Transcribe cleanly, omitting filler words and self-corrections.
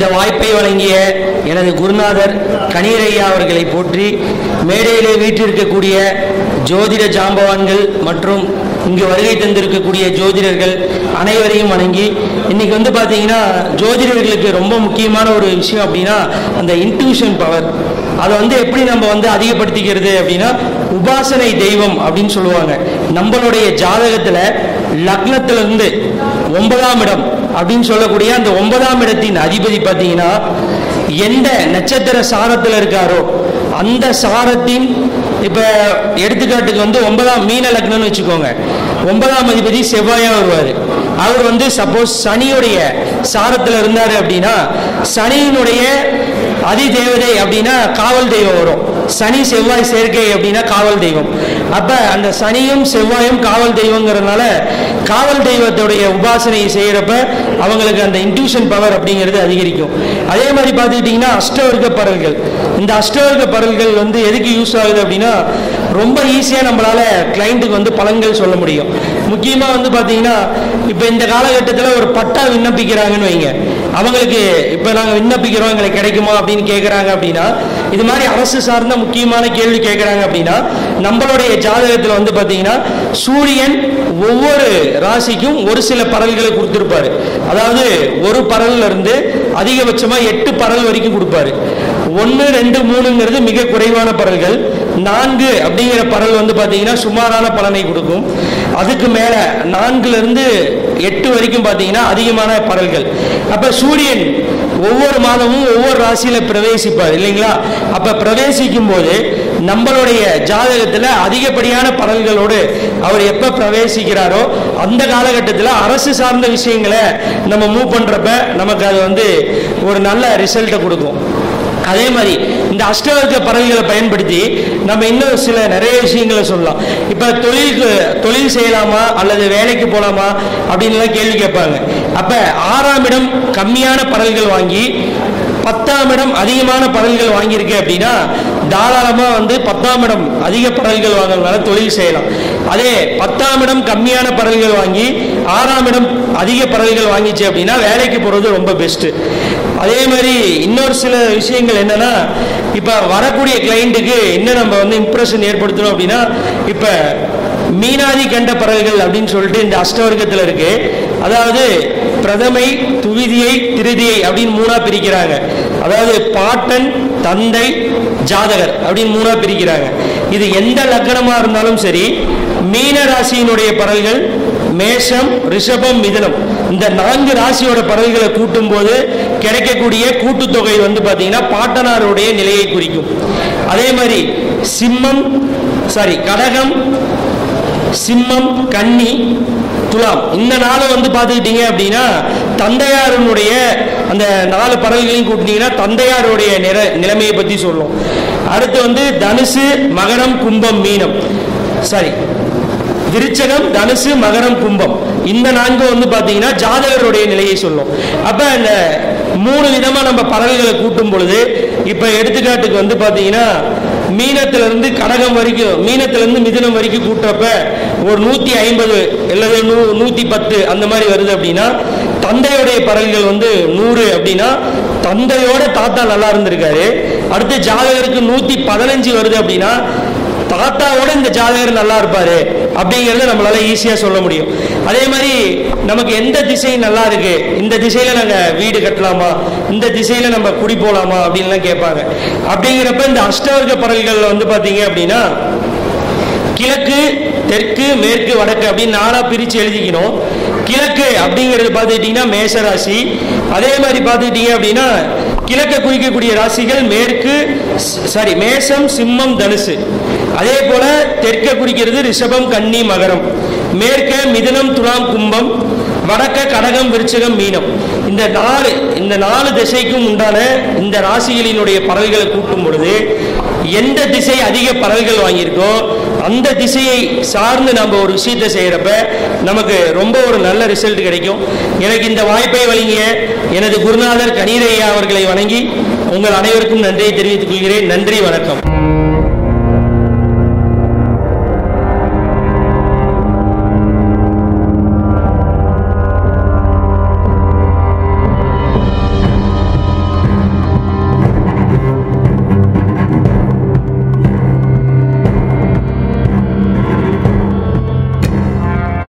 இந்த வாய்ப்பை வழங்கிய எனது குருநாதர் கணீரையா அவர்களை போற்றி, மேடையிலே வீற்றிருக்கக்கூடிய ஜோதிட ஜாம்பவான்கள் மற்றும் இங்கு வருகை தந்திருக்கக்கூடிய ஜோதிடர்கள் அனைவரையும் வணங்கி, இன்னைக்கு வந்து பார்த்தீங்கன்னா ஜோதிடர்களுக்கு ரொம்ப முக்கியமான ஒரு விஷயம் அப்படின்னா அந்த இன்ட்யூஷன் பவர். அதை வந்து எப்படி நம்ம வந்து அதிகப்படுத்திக்கிறது அப்படின்னா உபாசனை தெய்வம் அப்படின்னு சொல்லுவாங்க. நம்மளுடைய ஜாதகத்தில் லக்னத்திலிருந்து 9ஆம் இடம் அப்படின்னு சொல்லக்கூடிய அந்த 9ஆம் இடத்தின் அதிபதி பார்த்தீங்கன்னா எந்த நட்சத்திர சாரத்தில் இருக்காரோ அந்த சாரத்தின், இப்போ எடுத்துக்காட்டுக்கு வந்து 9ஆம் மீன லக்னம்னு வச்சுக்கோங்க, 9ஆம் அதிபதி செவ்வாயா வருவார். அவர் வந்து சப்போஸ் சனியுடைய சாரத்தில் இருந்தார் அப்படின்னா சனியினுடைய அதிதேவதை அப்படின்னா காவல் தெய்வம் வரும். சனி செவ்வாய் சேர்க்கை அப்படின்னா காவல் தெய்வம். அப்போ அந்த சனியும் செவ்வாயும் காவல் தெய்வங்கிறதுனால காவல் தெய்வத்துடைய உபாசனையை செய்கிறப்ப அவங்களுக்கு அந்த இன்ட்யூஷன் பவர் அப்படிங்கிறது அதிகரிக்கும். அதே மாதிரி பார்த்துக்கிட்டிங்கன்னா அஷ்டவர்க்க பரல்கள். இந்த அஷ்டவர்க்க பரல்கள் வந்து எதுக்கு யூஸ் ஆகுது அப்படின்னா ரொம்ப ஈஸியாக நம்மளால் கிளைண்ட்டுக்கு வந்து பலன்கள் சொல்ல முடியும். முக்கியமாக வந்து பார்த்தீங்கன்னா இப்போ இந்த காலகட்டத்தில் ஒரு பட்டா விண்ணப்பிக்கிறாங்கன்னு வைங்க, அவங்களுக்கு இப்போ நாங்கள் விண்ணப்பிக்கிறோம் எங்களுக்கு கிடைக்குமா அப்படின்னு கேட்குறாங்க அப்படின்னா, இது மாதிரி அரசு சார்ந்த முக்கியமான கேள்வி கேட்குறாங்க அப்படின்னா நம்மளுடைய ஜாதகத்தில் வந்து பார்த்தீங்கன்னா சூரியன் ஒவ்வொரு ராசிக்கும் ஒரு சில பரல்களை கொடுத்துருப்பாரு. அதாவது ஒரு பரல்ல இருந்து அதிகபட்சமாக 8 பரல் வரைக்கும் கொடுப்பாரு. 1, 2, 3ங்கிறது மிக குறைவான பரல்கள். 4 அப்படிங்கிற பரல் வந்து பார்த்தீங்கன்னா சுமாரான பலனை கொடுக்கும். அதுக்கு மேலே 4லிருந்து 8 வரைக்கும் பார்த்தீங்கன்னா அதிகமான பரல்கள். அப்போ சூரியன் ஒவ்வொரு மாதமும் ஒவ்வொரு ராசியில் பிரவேசிப்பார் இல்லைங்களா? அப்போ பிரவேசிக்கும் போது நம்மளுடைய ஜாதகத்தில் அதிகப்படியான பலன்களோடு அவர் எப்போ பிரவேசிக்கிறாரோ அந்த காலகட்டத்தில் அரசு சார்ந்த விஷயங்களை நம்ம மூவ் பண்ணுறப்ப நமக்கு அது வந்து ஒரு நல்ல ரிசல்ட்டை கொடுக்கும். அதே மாதிரி இந்த அஷ்டவர்க்க பறவைகளை பயன்படுத்தி நம்ம இன்னும் சில நிறைய விஷயங்களை சொல்லலாம். இப்போ தொழில் செய்யலாமா அல்லது வேலைக்கு போகலாமா அப்படின்லாம் கேள்வி கேட்பாங்க. அப்போ 6ஆம் இடம் கம்மியான பறவைகள் வாங்கி 10ஆம் இடம் அதிகமான பறவைகள் வாங்கியிருக்கு அப்படின்னா தாராளமாக வந்து 10ஆம் இடம் அதிக பறவைகள் வாங்குறதுனால தொழில் செய்யலாம். அதே 10ஆம் இடம் கம்மியான பறவைகள் வாங்கி 6ஆம் இடம் அதிக பறவைகள் வாங்கிச்சு அப்படின்னா வேலைக்கு போகிறது ரொம்ப பெஸ்ட்டு. அதே மாதிரி இன்னொரு சில விஷயங்கள் என்னன்னா, இப்போ வரக்கூடிய கிளைண்ட்டுக்கு இன்னும் நம்ம வந்து இம்ப்ரெஷன் ஏற்படுத்தணும் அப்படின்னா இப்போ மீனாதி கண்ட பறவைகள் அப்படின்னு சொல்லிட்டு இந்த அஷ்டவர்க்கத்தில் இருக்கு. அதாவது பிரதமை, துவிதியை, திருதியை அப்படின்னு 3ஆ பிரிக்கிறாங்க. அதாவது பாட்டன், தந்தை, ஜாதகர் அப்படின்னு 3ஆ பிரிக்கிறாங்க. இது எந்த லக்கணமாக இருந்தாலும் சரி, மீன ராசியினுடைய பறவைகள் மேஷம், ரிஷபம், மிதுனம் இந்த 4 ராசியோட பறவைகளை கூட்டும் போது கிடைக்கக்கூடிய கூட்டுத்தொகை வந்து பார்த்தீங்கன்னா பாட்டனாருடைய நிலையை குறிக்கும். அதே மாதிரி கடகம், சிம்மம், கன்னி, துலாம் இந்த 4 வந்து பார்த்துக்கிட்டீங்க அப்படின்னா தந்தையாருடைய அந்த 4 பறவைகளையும் கூட்டினீங்கன்னா தந்தையாருடைய நிலைமையை பற்றி சொல்லும். அடுத்து வந்து தனுசு, மகரம், கும்பம், மீனம் விருச்சகம், தனுசு, மகரம், கும்பம் இந்த 4 வந்து பார்த்தீங்கன்னா ஜாதகருடைய நிலையை சொல்லும். அப்போ இந்த 3 விதமாக நம்ம பறவைகளை கூட்டும் பொழுது இப்போ எடுத்துக்காட்டுக்கு வந்து பார்த்தீங்கன்னா மீனத்திலிருந்து கடகம் வரைக்கும், மீனத்திலிருந்து மிதுனம் வரைக்கும் கூட்டுறப்ப ஒரு 150 அல்லது 110 அந்த மாதிரி வருது அப்படின்னா தந்தையுடைய பறவைகள் வந்து 100 அப்படின்னா தந்தையோட தாத்தா நல்லா இருந்திருக்காரு. அடுத்து ஜாதகருக்கு 115 வருது அப்படின்னா தாத்தாவோட இந்த ஜாதகர் நல்லா இருப்பாரு அப்படிங்கிறத நம்மளால ஈஸியாக சொல்ல முடியும். அதே மாதிரி நமக்கு எந்த திசை நல்லா இருக்கு, இந்த திசையில நாங்கள் வீடு கட்டலாமா, இந்த திசையில நம்ம குடி போகலாமா அப்படின்லாம் கேட்பாங்க. அப்படிங்கிறப்ப இந்த அஷ்டவர்க்க பறவைகள் வந்து பார்த்தீங்க அப்படின்னா கிழக்கு, தெற்கு, மேற்கு, வடக்கு அப்படின்னு 4ஆ பிரித்து எழுதிக்கணும். கிழக்கு அப்படிங்கிறது பார்த்துக்கிட்டிங்கன்னா மேஷராசி. அதே மாதிரி பார்த்துக்கிட்டீங்க அப்படின்னா கிழக்கை குறிக்கக்கூடிய ராசிகள் மேஷம், சிம்மம், தனுசு. அதே போல தெற்க குறிக்கிறது ரிஷபம், கன்னி, மகரம். மேற்க மிதுனம், துலாம், கும்பம். வடக்க கடகம், விருச்சிகம், மீனம். இந்த 4 திசைக்கும் உண்டான இந்த ராசிகளினுடைய பறவைகளை கூட்டும் பொழுது எந்த திசை அதிக பறவைகள் வாங்கியிருக்கோ அந்த திசையை சார்ந்து நம்ம ஒரு விஷயத்தை செய்கிறப்ப நமக்கு ரொம்ப ஒரு நல்ல ரிசல்ட் கிடைக்கும். எனக்கு இந்த வாய்ப்பை வழங்கிய எனது குருநாதர் கணீரையா அவர்களை வணங்கி உங்கள் அனைவருக்கும் நன்றியை தெரிவித்துக் கொள்கிறேன். நன்றி, வணக்கம்.